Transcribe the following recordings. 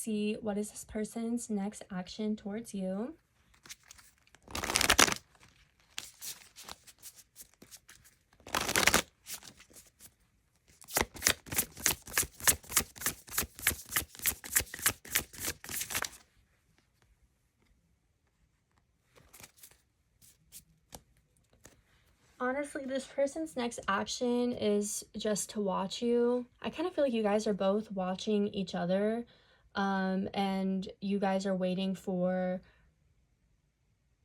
let's see, what is this person's next action towards you? Honestly, this person's next action is just to watch you. I kind of feel like you guys are both watching each other, and you guys are waiting for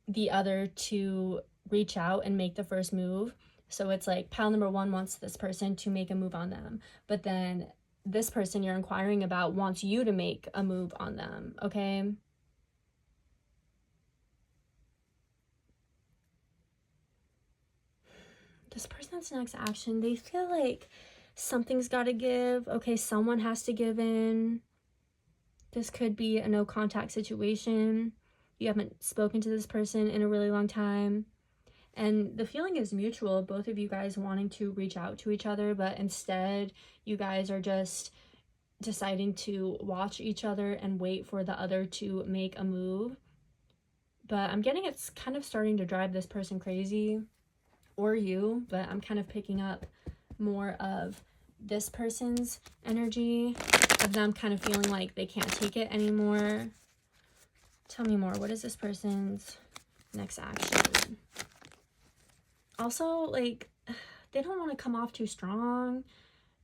the other to reach out and make the first move. So it's like pile number one wants this person to make a move on them, but then this person you're inquiring about wants you to make a move on them, okay? This person's next action, they feel like something's got to give. Okay, someone has to give in. This could be a no contact situation. You haven't spoken to this person in a really long time. And the feeling is mutual, both of you guys wanting to reach out to each other, but instead you guys are just deciding to watch each other and wait for the other to make a move. But I'm getting it's kind of starting to drive this person crazy, or you, but I'm kind of picking up more of this person's energy, of them kind of feeling like they can't take it anymore. Tell me more. What is this person's next action? Also, like, they don't want to come off too strong.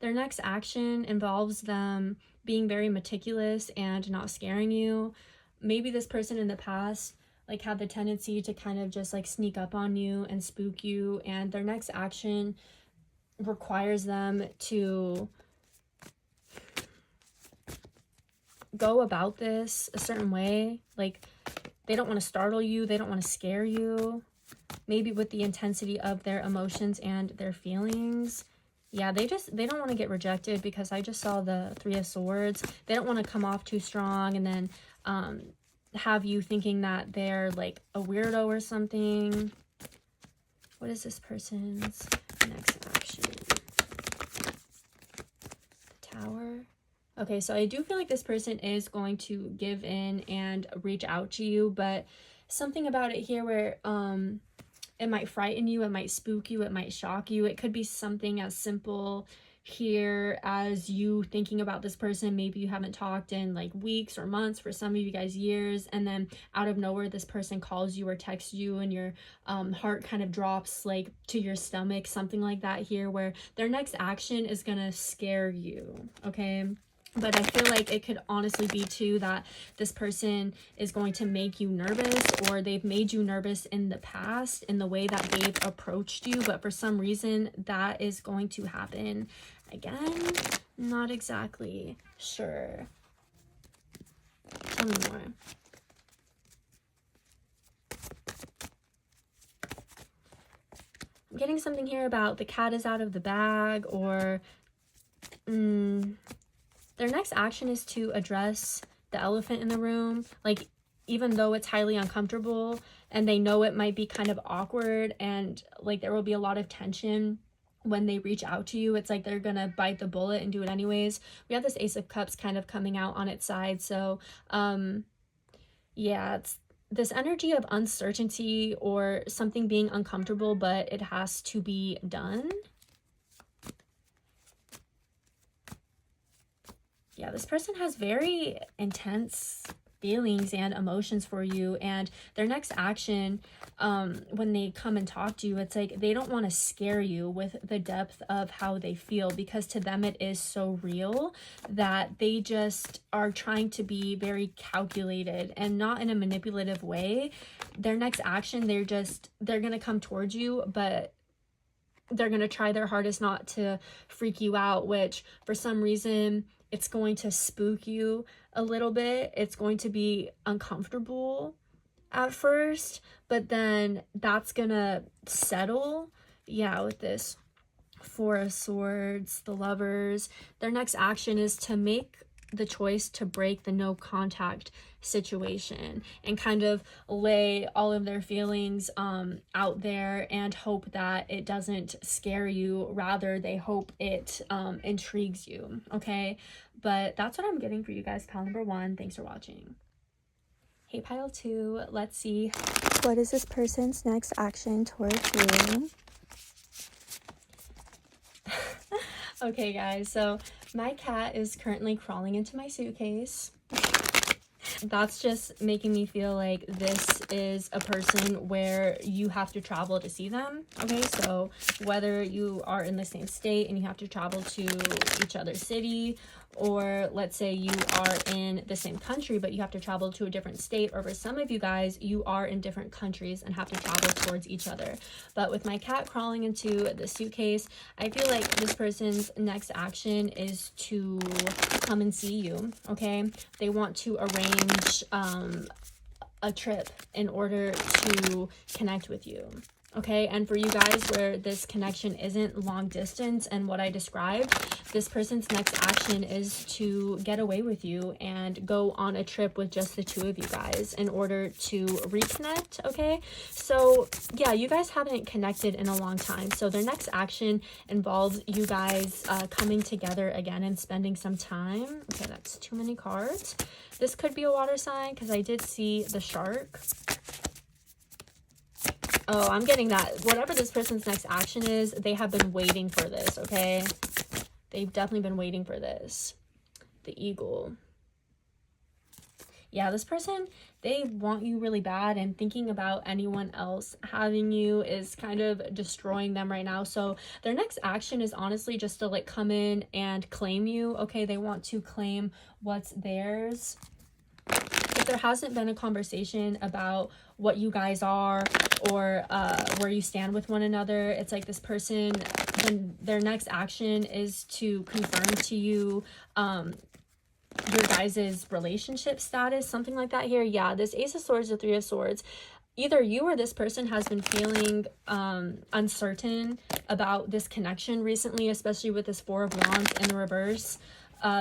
Their next action involves them being very meticulous and not scaring you. Maybe this person in the past like had the tendency to kind of just like sneak up on you and spook you, and their next action requires them to go about this a certain way. Like, they don't want to startle you, they don't want to scare you, maybe with the intensity of their emotions and their feelings. Yeah, they don't want to get rejected, because I just saw the Three of Swords. They don't want to come off too strong and then have you thinking that they're like a weirdo or something. What is this person's next action? The Tower. Okay, so I do feel like this person is going to give in and reach out to you, but something about it here where it might frighten you, it might spook you, it might shock you. It could be something as simple here as you thinking about this person. Maybe you haven't talked in like weeks or months, for some of you guys years, and then out of nowhere this person calls you or texts you and your heart kind of drops like to your stomach, something like that here, where their next action is gonna scare you, okay? But I feel like it could honestly be too that this person is going to make you nervous, or they've made you nervous in the past in the way that they've approached you, but for some reason that is going to happen again. Not exactly sure. Tell me more. I'm getting something here about the cat is out of the bag, or their next action is to address the elephant in the room. Like, even though it's highly uncomfortable and they know it might be kind of awkward and like there will be a lot of tension when they reach out to you, it's like they're gonna bite the bullet and do it anyways. We have this Ace of Cups kind of coming out on its side. So yeah, it's this energy of uncertainty or something being uncomfortable, but it has to be done. Yeah, this person has very intense feelings and emotions for you, and their next action, when they come and talk to you, it's like they don't want to scare you with the depth of how they feel, because to them it is so real that they just are trying to be very calculated and not in a manipulative way. Their next action, they're gonna come towards you, but they're gonna try their hardest not to freak you out, which for some reason it's going to spook you a little bit. It's going to be uncomfortable at first, but then that's gonna settle. Yeah, with this Four of Swords, the Lovers, their next action is to make the choice to break the no contact situation and kind of lay all of their feelings out there and hope that it doesn't scare you. Rather, they hope it intrigues you, okay? But that's what I'm getting for you guys, pile number 1. Thanks for watching. Hey, pile 2, let's see. What is this person's next action towards you? Okay, guys, so my cat is currently crawling into my suitcase. That's just making me feel like this is a person where you have to travel to see them. Okay, so whether you are in the same state and you have to travel to each other's city, or let's say you are in the same country but you have to travel to a different state, or for some of you guys you are in different countries and have to travel towards each other. But with my cat crawling into the suitcase, I feel like this person's next action is to come and see you. Okay, they want to arrange a trip in order to connect with you. Okay, and for you guys where this connection isn't long distance and what I described, this person's next action is to get away with you and go on a trip with just the 2 of you guys in order to reconnect. Okay, so yeah, you guys haven't connected in a long time, so their next action involves you guys coming together again and spending some time. Okay, that's too many cards. This could be a water sign because I did see the shark. Oh, I'm getting that. Whatever this person's next action is, they have been waiting for this, okay? They've definitely been waiting for this. The eagle. Yeah, this person, they want you really bad, and thinking about anyone else having you is kind of destroying them right now. So their next action is honestly just to like come in and claim you, okay? They want to claim what's theirs. If there hasn't been a conversation about what you guys are or where you stand with one another, it's like this person, then their next action is to confirm to you your guys' relationship status, something like that here. Yeah, this Ace of Swords or 3 of Swords, either you or this person has been feeling uncertain about this connection recently, especially with this 4 of Wands in the reverse.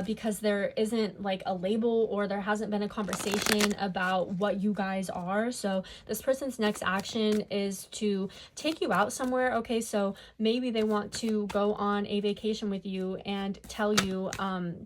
Because there isn't like a label, or there hasn't been a conversation about what you guys are. So this person's next action is to take you out somewhere. Okay, so maybe they want to go on a vacation with you and tell you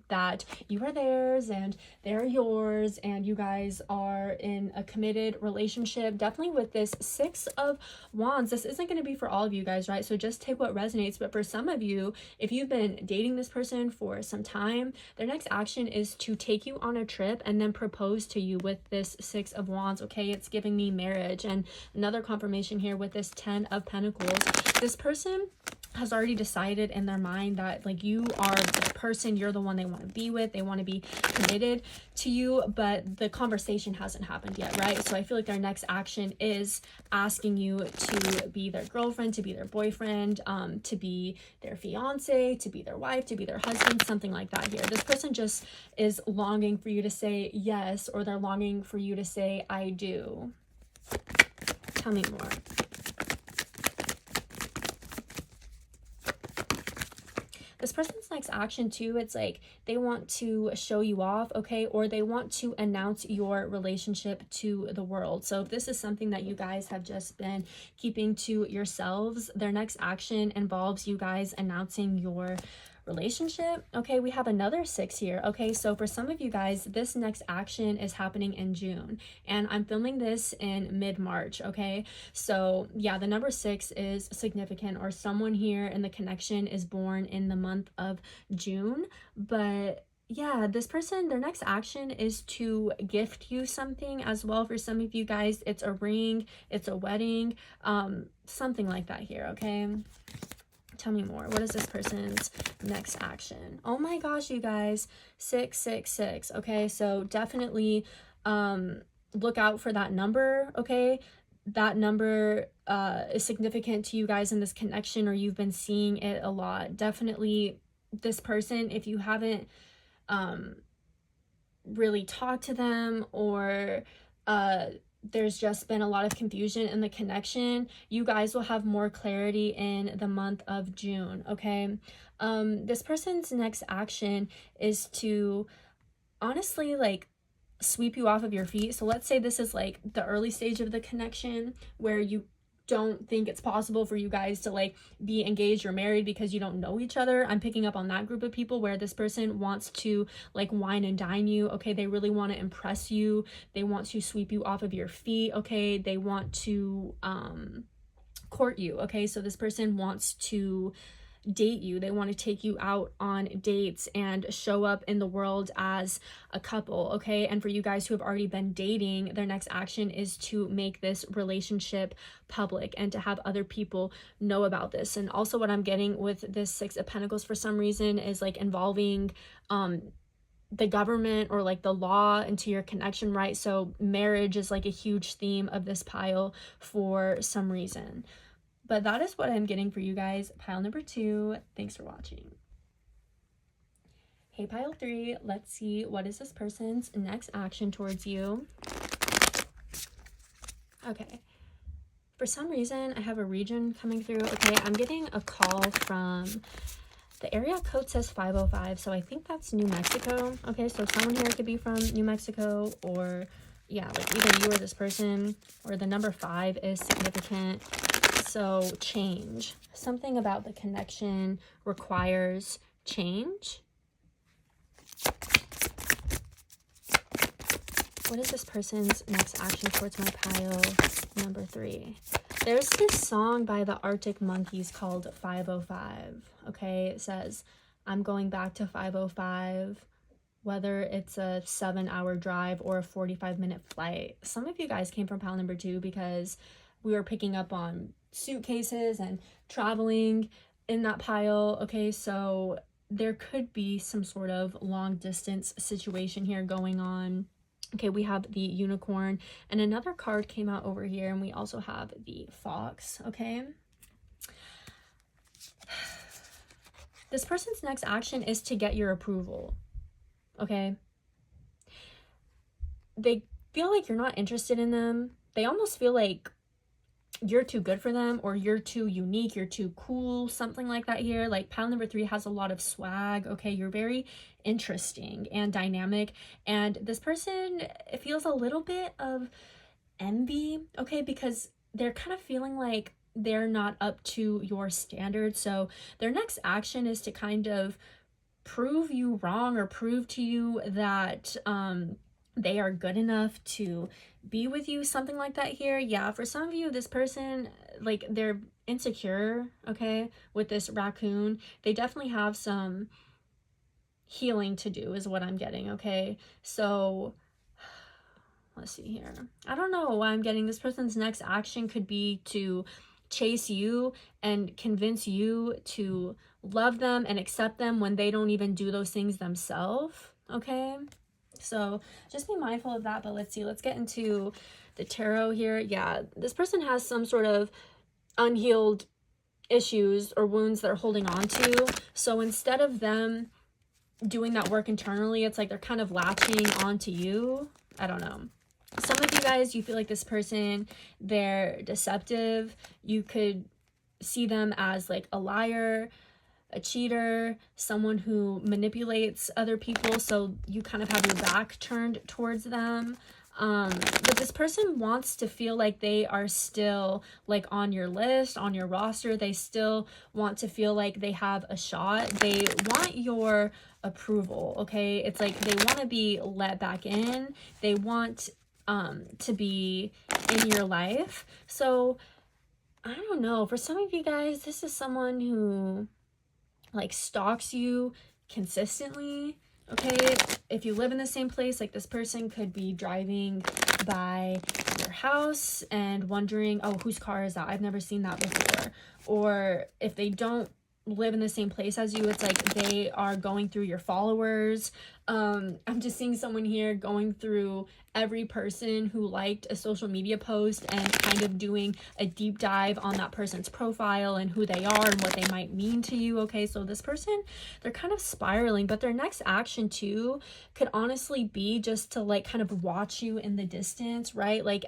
that you are theirs and they're yours, and you guys are in a committed relationship. Definitely with this 6 of Wands, this isn't going to be for all of you guys, right? So just take what resonates. But for some of you, if you've been dating this person for some time, their next action is to take you on a trip and then propose to you with this 6 of Wands. Okay, it's giving me marriage. And another confirmation here with this 10 of Pentacles. This person has already decided in their mind that like you are the person, you're the one they want to be with, they want to be committed to you, but the conversation hasn't happened yet, right? So I feel like their next action is asking you to be their girlfriend, to be their boyfriend, to be their fiance, to be their wife, to be their husband, something like that here. This person just is longing for you to say yes, or they're longing for you to say I do. Tell me more. This person's next action too, it's like they want to show you off, okay, or they want to announce your relationship to the world. So if this is something that you guys have just been keeping to yourselves, their next action involves you guys announcing your relationship. Okay, we have another 6 here. Okay, so for some of you guys, this next action is happening in June, and I'm filming this in mid-March. Okay, so yeah, the number 6 is significant, or someone here in the connection is born in the month of June. But yeah, this person, their next action is to gift you something as well. For some of you guys, it's a ring, it's a wedding, something like that here. Okay, tell me more. What is this person's next action? Oh my gosh, you guys, 666. Okay, so definitely look out for that number. Okay, that number is significant to you guys in this connection, or you've been seeing it a lot. Definitely this person, if you haven't really talked to them, or there's just been a lot of confusion in the connection, you guys will have more clarity in the month of June. Okay, this person's next action is to honestly like sweep you off of your feet. So let's say this is like the early stage of the connection where you don't think it's possible for you guys to like be engaged or married because you don't know each other. I'm picking up on that group of people where this person wants to like wine and dine you. Okay, they really want to impress you. They want to sweep you off of your feet. Okay, they want to court you. Okay, so this person wants to date you. They want to take you out on dates and show up in the world as a couple. Okay, and for you guys who have already been dating, their next action is to make this relationship public and to have other people know about this. And also what I'm getting with this Six of Pentacles for some reason is like involving the government or like the law into your connection, right? So marriage is like a huge theme of this pile for some reason. But that is what I'm getting for you guys. Pile number 2. Thanks for watching. Hey, pile 3. Let's see, what is this person's next action towards you? Okay. For some reason, I have a region coming through. Okay, I'm getting a call from... The area code says 505, so I think that's New Mexico. Okay, so someone here could be from New Mexico, or yeah, like either you or this person, or the number 5 is significant. So change. Something about the connection requires change. What is this person's next action towards my pile number 3? There's this song by the Arctic Monkeys called 505. Okay, it says, I'm going back to 505, whether it's a 7-hour drive or a 45-minute flight. Some of you guys came from pile number 2 because we were picking up on suitcases and traveling in that pile. Okay, so there could be some sort of long distance situation here going on. Okay, we have the unicorn and another card came out over here, and we also have the fox. Okay, this person's next action is to get your approval. Okay, they feel like you're not interested in them. They almost feel like you're too good for them, or you're too unique, you're too cool, something like that here. Like pile number 3 has a lot of swag. Okay, you're very interesting and dynamic, and this person feels a little bit of envy, okay, because they're kind of feeling like they're not up to your standards. So their next action is to kind of prove you wrong, or prove to you that they are good enough to be with you, something like that here. Yeah, for some of you, this person, like, they're insecure, okay, with this raccoon. They definitely have some healing to do is what I'm getting. Okay, so let's see here. I don't know why I'm getting this person's next action could be to chase you and convince you to love them and accept them when they don't even do those things themselves. Okay, so just be mindful of that. But let's see, let's get into the tarot here. Yeah, this person has some sort of unhealed issues or wounds they're holding on to. So instead of them doing that work internally, it's like they're kind of latching onto you. I don't know. Some of you guys, you feel like this person, they're deceptive. You could see them as like a liar, a cheater, someone who manipulates other people, so you kind of have your back turned towards them. But this person wants to feel like they are still like on your list, on your roster. They still want to feel like they have a shot. They want your approval, okay? It's like they want to be let back in. They want to be in your life. So I don't know, for some of you guys, this is someone who like stalks you consistently. Okay, if you live in the same place, like this person could be driving by your house and wondering, oh, whose car is that? I've never seen that before. Or if they don't live in the same place as you, it's like they are going through your followers. I'm just seeing someone here going through every person who liked a social media post and kind of doing a deep dive on that person's profile and who they are and what they might mean to you. Okay, so this person, they're kind of spiraling, but their next action too could honestly be just to like kind of watch you in the distance, right? Like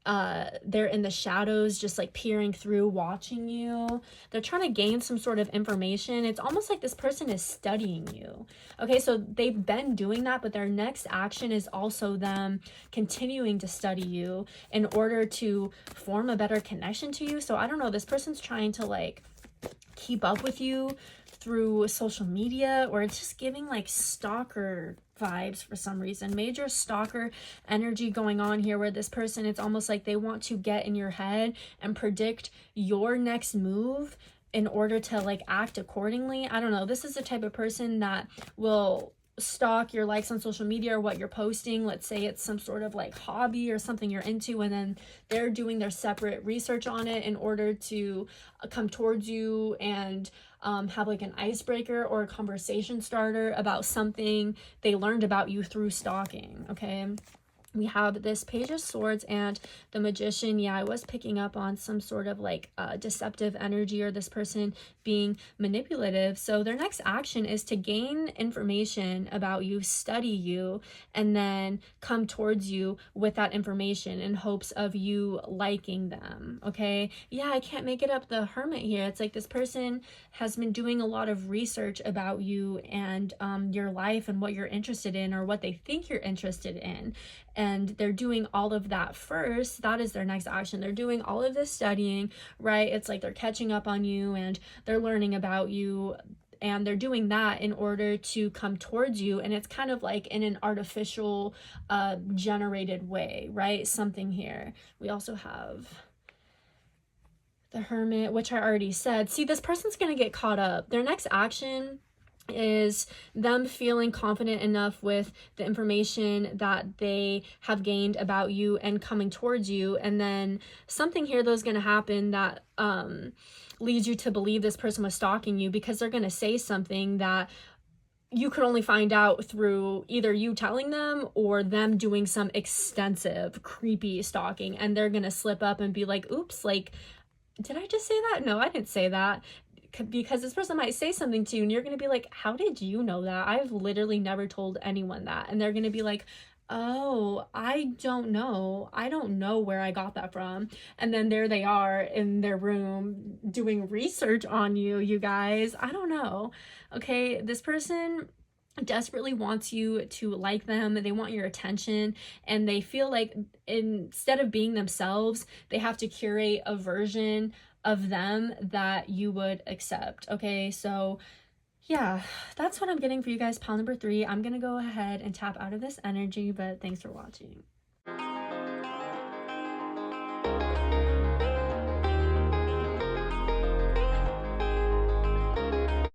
they're in the shadows, just like peering through, watching you. They're trying to gain some sort of information. It's almost like this person is studying you. Okay, so they've been doing that, but their next action is also them continuing to study you in order to form a better connection to you. So I don't know, this person's trying to like keep up with you through social media, or it's just giving like stalker vibes for some reason. Major stalker energy going on here, where this person, it's almost like they want to get in your head and predict your next move in order to like act accordingly. I don't know, this is the type of person that will stalk your likes on social media or what you're posting. Let's say it's some sort of like hobby or something you're into, and then they're doing their separate research on it in order to come towards you and have like an icebreaker or a conversation starter about something they learned about you through stalking. Okay, we have this Page of Swords and the Magician. Yeah, I was picking up on some sort of like deceptive energy, or this person being manipulative. So their next action is to gain information about you, study you, and then come towards you with that information in hopes of you liking them. Okay, yeah, I can't make it up. The Hermit here, it's like this person has been doing a lot of research about you and your life and what you're interested in, or what they think you're interested in. And they're doing all of that first. That is their next action. They're doing all of this studying, right? It's like they're catching up on you and they're learning about you, and they're doing that in order to come towards you. And it's kind of like in an artificial generated way, right? Something here. We also have the Hermit, which I already said. See, this person's gonna get caught up. Their next action is them feeling confident enough with the information that they have gained about you and coming towards you. And then something here though is going to happen that leads you to believe this person was stalking you, because they're going to say something that you could only find out through either you telling them or them doing some extensive creepy stalking, and they're going to slip up and be like, oops, like, did I just say that? No, I didn't say that. Because this person might say something to you and you're going to be like, how did you know that? I've literally never told anyone that. And they're going to be like, oh, I don't know. I don't know where I got that from. And then there they are in their room doing research on you, you guys. I don't know. Okay, this person desperately wants you to like them. They want your attention, and they feel like instead of being themselves, they have to curate a version of them that you would accept. Okay, so yeah, that's what I'm getting for you guys. Pile number 3. I'm gonna go ahead and tap out of this energy, but thanks for watching.